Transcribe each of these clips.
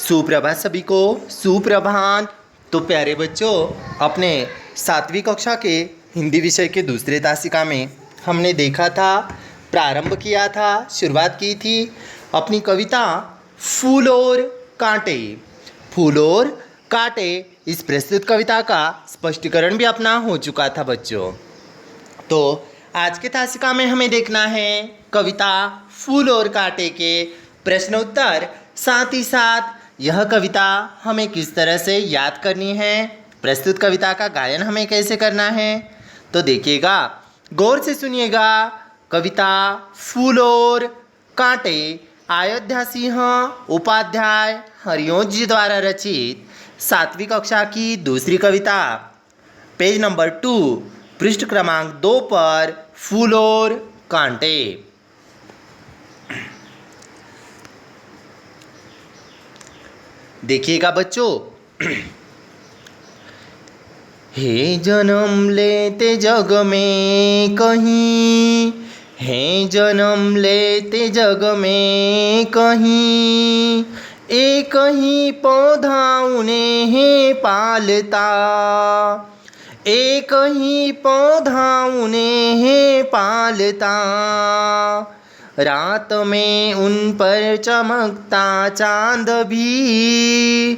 सुप्रभात सभी को। सुप्रभात। तो प्यारे बच्चों, अपने 7वीं कक्षा के हिंदी विषय के दूसरे तासिका में हमने देखा था, प्रारंभ किया था, शुरुआत की थी अपनी कविता फूल और कांटे। फूल और कांटे इस प्रस्तुत कविता का स्पष्टीकरण भी अपना हो चुका था बच्चों। तो आज के तासिका में हमें देखना है कविता फूल और कांटे के प्रश्न उत्तर, साथ ही साथ यह कविता हमें किस तरह से याद करनी है, प्रस्तुत कविता का गायन हमें कैसे करना है। तो देखिएगा, गौर से सुनिएगा। कविता फूल और कांटे अयोध्या सिंह उपाध्याय हरिवंश जी द्वारा रचित 7वीं कक्षा की दूसरी कविता, पेज नंबर 2, पृष्ठ क्रमांक 2 पर फूल और कांटे। देखिएगा बच्चों, हे जन्म लेते जग में कहीं, हे जन्म लेते जग में कहीं, एक ही पौधा उन्हें पालता, एक ही पौधा उन्हें पालता, रात में उन पर चमकता चांद भी,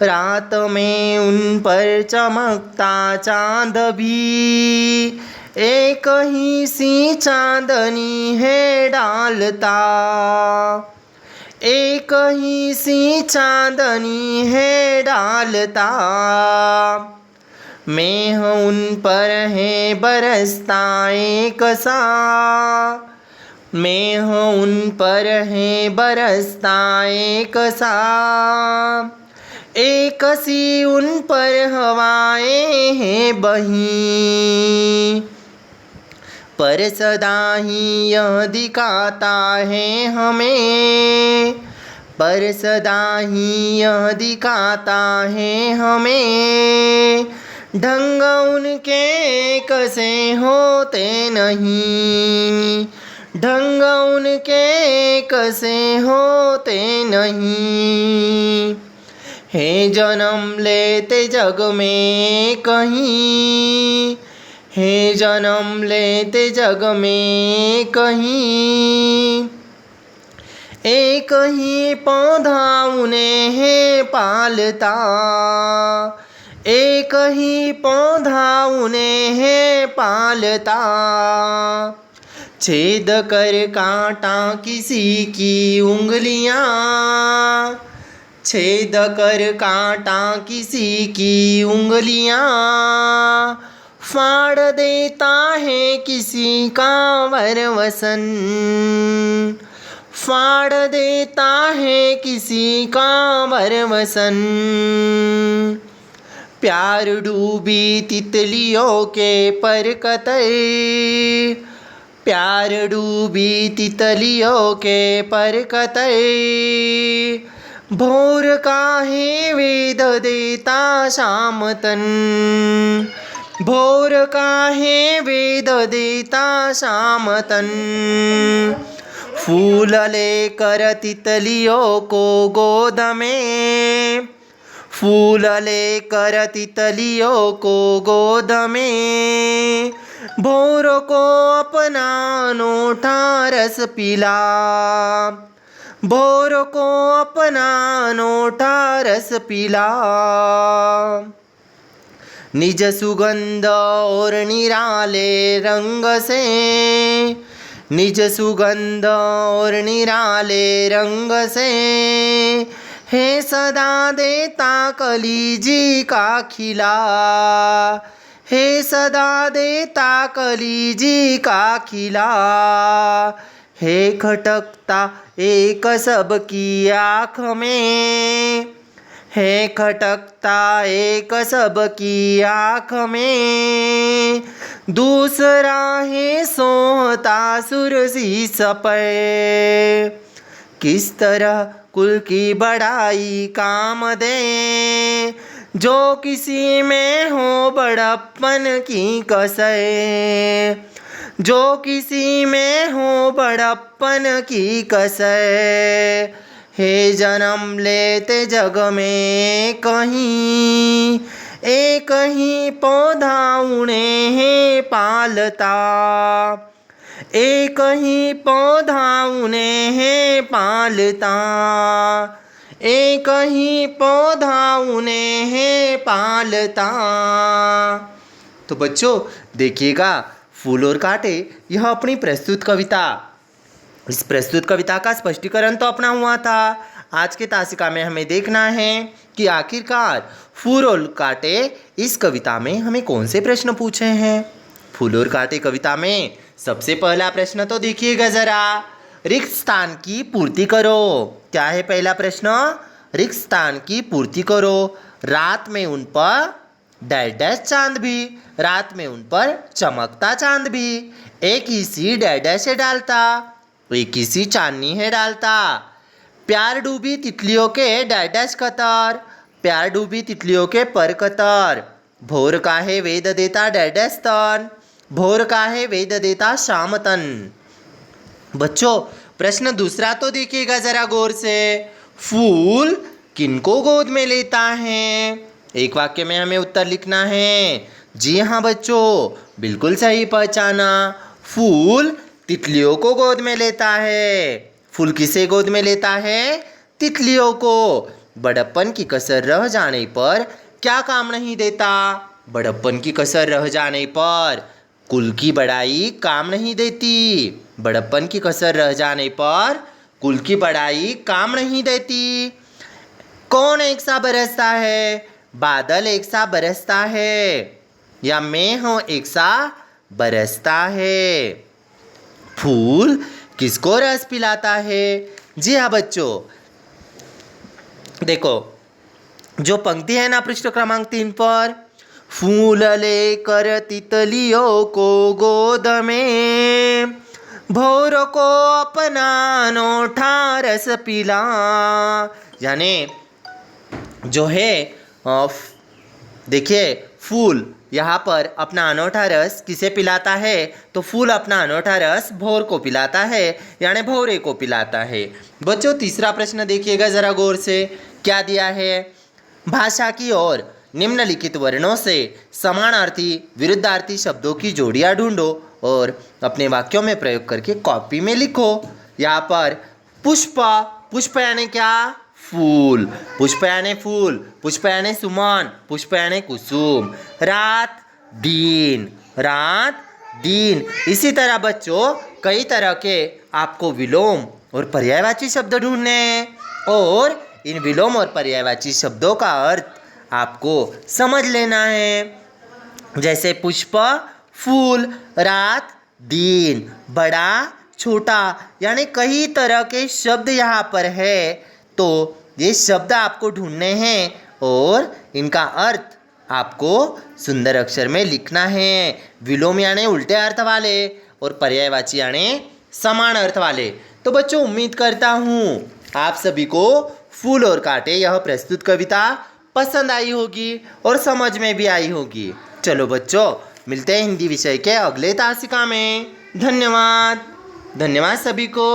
रात में उन पर चमकता चांद भी, एक ही सी चांदनी है डालता, एक ही सी चांदनी है डालता, मेह उन पर है बरसता एक सा, मेह उन पर है बरसता एक सा, एक सी उन पर हवाएं हैं बही, पर सदा ही यह दिखाता है हमें, पर सदा ही यह दिखाता है हमें, ढंग उनके कसे होते नहीं, ढंग उनके कसे होते नहीं, हे जन्म लेते जग में कहीं, हे जन्म लेते जग में कहीं, एक ही पौधा उन्हें पालता, एक ही पौधा उन्हें पालता, छेद कर काटा किसी की उंगलियां, छेद कर काटा किसी की उंगलियां, फाड़ देता है किसी का वरवसन, फाड़ देता है किसी का वरवसन, प्यार डूबी तितलियों के पर कतई, प्यार डूबी तितलियों के पर कतई, भोर काहे वेद देता शाम तन, भोर काहे वेद देता शाम तन, फूल लेकर तितलियों को गोद में, फूल लेकर तितलियों को गोद में, भोर को अपना अनूठा रस पिला, भोर को अपना अनूठा रस पिला, निज सुगंध और निराले रंग से, निज सुगंध और निराले रंग से, है सदा देता कलीजी का खिला, है सदा देता कलीजी का खिला, है खटकता एक सबकी आँख में, है खटकता एक सबकी आँख में, दूसरा है सोहता सुरसी सपे, किस तरह कुल की बड़ाई काम दे, जो किसी में हो बड़प्पन की कसै, जो किसी में हो बड़प्पन की कसै, हे जन्म लेते जग में कहीं, एक ही पौधा उन्हें पालता, एक ही पौधा उन्हें पालता, एक ही पौधा उन्हें पालता। तो बच्चों देखिएगा, फूल और कांटे यह अपनी प्रस्तुत कविता, इस प्रस्तुत कविता का स्पष्टीकरण तो अपना हुआ था। आज के तासिका में हमें देखना है कि आखिरकार फूल और कांटे इस कविता में हमें कौन से प्रश्न पूछे हैं। फूल और कांटे कविता में सबसे पहला प्रश्न तो देखिएगा जरा, रिक्त स्थान की पूर्ति करो। क्या है पहला प्रश्न? रिक्त स्थान की पूर्ति करो। रात में उन पर डैश डैश चांद भी, रात में उन पर चमकता चांद भी, एक ही सी डैश डैश है डालता, एक ही सी चांदनी है डालता, प्यार डूबी तितलियों के डैश डैश कतर, प्यार डूबी तितलियों के पर कतर, भोर का है वेद देता डैश डैश तन, भोर का है वेद देता शाम तन। बच्चों प्रश्न दूसरा तो देखिएगा जरा गौर से, फूल किनको गोद में लेता है? एक वाक्य में हमें उत्तर लिखना है। जी हाँ बच्चों, बिल्कुल सही पहचाना, फूल तितलियों को गोद में लेता है। फूल किसे गोद में लेता है? तितलियों को। बड़प्पन की कसर रह जाने पर क्या काम नहीं देता? बड़प्पन की कसर रह जाने पर कुल की बड़ाई काम नहीं देती। बड़प्पन की कसर रह जाने पर कुल की बड़ाई काम नहीं देती। कौन एक सा बरसता है? बादल एक सा बरसता है, या मैं हूँ एक सा बरसता है। फूल किसको रस पिलाता है? जी हाँ बच्चों, देखो जो पंक्ति है ना पृष्ठ क्रमांक 3 पर, फूल लेकर तितलियों को गोद में, भौर को अपना अनोठा रस पिला। यानी जो है देखिए, फूल यहाँ पर अपना अनोठा रस किसे पिलाता है? तो फूल अपना अनोठा रस भौर को पिलाता है, यानी भौरे को पिलाता है। बच्चों तीसरा प्रश्न देखिएगा जरा गौर से, क्या दिया है? भाषा की ओर निम्नलिखित वर्णों से समानार्थी विरुद्धार्थी शब्दों की जोड़ियाँ ढूंढो और अपने वाक्यों में प्रयोग करके कॉपी में लिखो। यहाँ पर पुष्प, पुष्प यानी क्या? फूल। पुष्प यानी फूल, पुष्प यानी सुमन, पुष्प यानी कुसुम। रात, दिन, रात, दिन। इसी तरह बच्चों कई तरह के आपको विलोम और पर्यायवाची शब्द ढूंढने हैं, और इन विलोम और पर्यायवाची शब्दों का अर्थ आपको समझ लेना है। जैसे पुष्प, फूल, रात, दिन, बड़ा, छोटा, यानी कई तरह के शब्द यहाँ पर है। तो ये शब्द आपको ढूंढने हैं और इनका अर्थ आपको सुंदर अक्षर में लिखना है। विलोम यानी उल्टे अर्थ वाले और पर्यायवाची यानी समान अर्थ वाले। तो बच्चों उम्मीद करता हूँ आप सभी को फूल और कांटे यह प्रस्तुत कविता पसंद आई होगी और समझ में भी आई होगी। चलो बच्चों मिलते हैं हिंदी विषय के अगले तासिका में। धन्यवाद। धन्यवाद सभी को।